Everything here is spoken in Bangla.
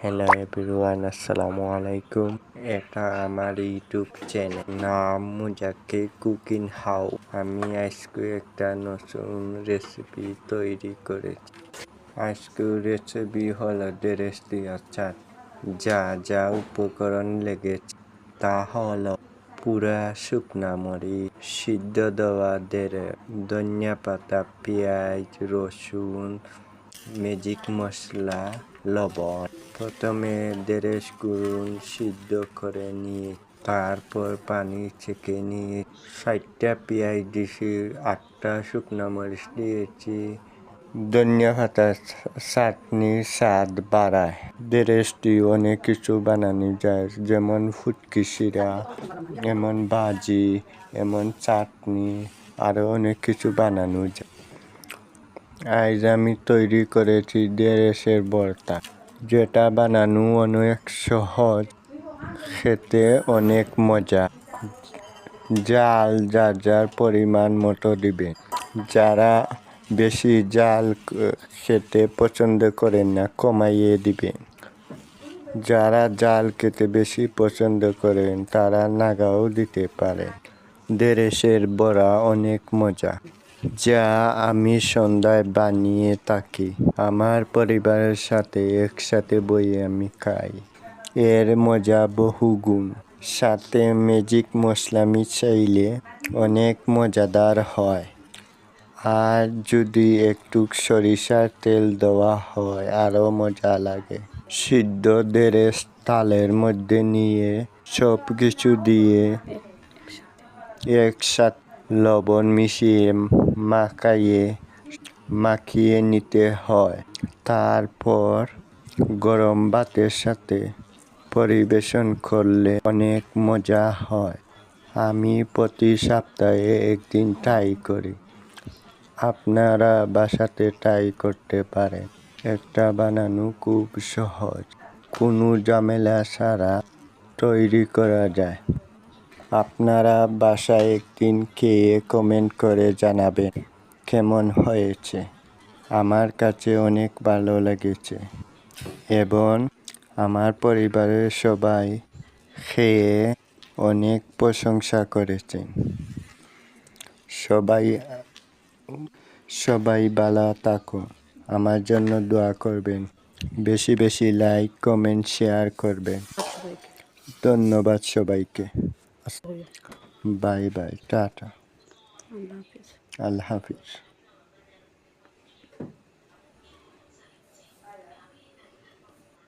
হ্যালো এভরিওয়ান, আসসালামু আলাইকুম। এটা আমার ইউটিউব চ্যানেল, নাম মুজাক্কির কুকিং হাউ। আমি আজকে একটা নতুন রেসিপি তৈরি করেছি। আজকের রেসিপি হলো দেরেস্তি আচার। যা যা উপকরণ লেগেছে তা হলো পুরা শুকনা মরিচ, সিদ্ধ দেওয়া ধনিয়া পাতা, পেঁয়াজ, রসুন, ম্যাজিক মশলা, লবণ। প্রথমে দেড় সিদ্ধ করে নিয়ে তারপর পানি ছেঁকে নিয়ে 60টা পেঁয়াজ দিয়েছি, 8টা শুকনো মরিচ দিয়েছি। ধনিয়া পাতা চাটনির স্বাদ বাড়ায়। দেরেস্তি অনেক কিছু বানানো যায়, যেমন ফুটকি শিরা, এমন ভাজি, এমন চাটনি, আরও অনেক কিছু বানানো যায়। আজ আমি তৈরি করেছি ঢেঁড়সের ভর্তা, যেটা বানানো অনেক সহজ, খেতে অনেক মজা। জাল যার যার পরিমাণ মতো দিবেন। যারা বেশি জাল খেতে পছন্দ করেন না, কমাইয়ে দিবেন। যারা জাল খেতে বেশি পছন্দ করেন তারা নাগাও দিতে পারেন। ঢেঁড়সের বড়া অনেক মজা, যা আমি সন্ধ্যায় বানিয়ে থাকি। আমার পরিবারের সাথে একসাথে বসে আমি খাই। এর মজা বহুগুণ। সাথে ম্যাজিক মশলা মিশাইলে অনেক মজাদার হয়। আর যদি একটু সরিষার তেল দেওয়া হয় আরও মজা লাগে। সিদ্ধ ঢেঁড়স থালের মধ্যে নিয়ে সব কিছু দিয়ে একসাথে লবণ মিশিয়ে মাখিয়ে নিতে হয়। তারপর গরম ভাতের সাথে পরিবেশন করলে অনেক মজা হয়। আমি প্রতি সপ্তাহে একদিন ট্রাই করি। আপনারা বাসাতে ট্রাই করতে পারেন। এটা বানানো খুব সহজ, কোনো ঝামেলা ছাড়া তৈরি করা যায়। আপনারা বাসায় একদিন খেয়ে কমেন্ট করে জানাবেন কেমন হয়েছে। আমার কাছে অনেক ভালো লেগেছে এবং আমার পরিবারের সবাই খেয়ে অনেক প্রশংসা করেছেন। সবাই ভালো থাকুন, আমার জন্য দোয়া করবেন, বেশি বেশি লাইক, কমেন্ট, শেয়ার করবেন। ধন্যবাদ সবাইকে। বাই বাই, টাটা, আল্লাহ হাফিজ।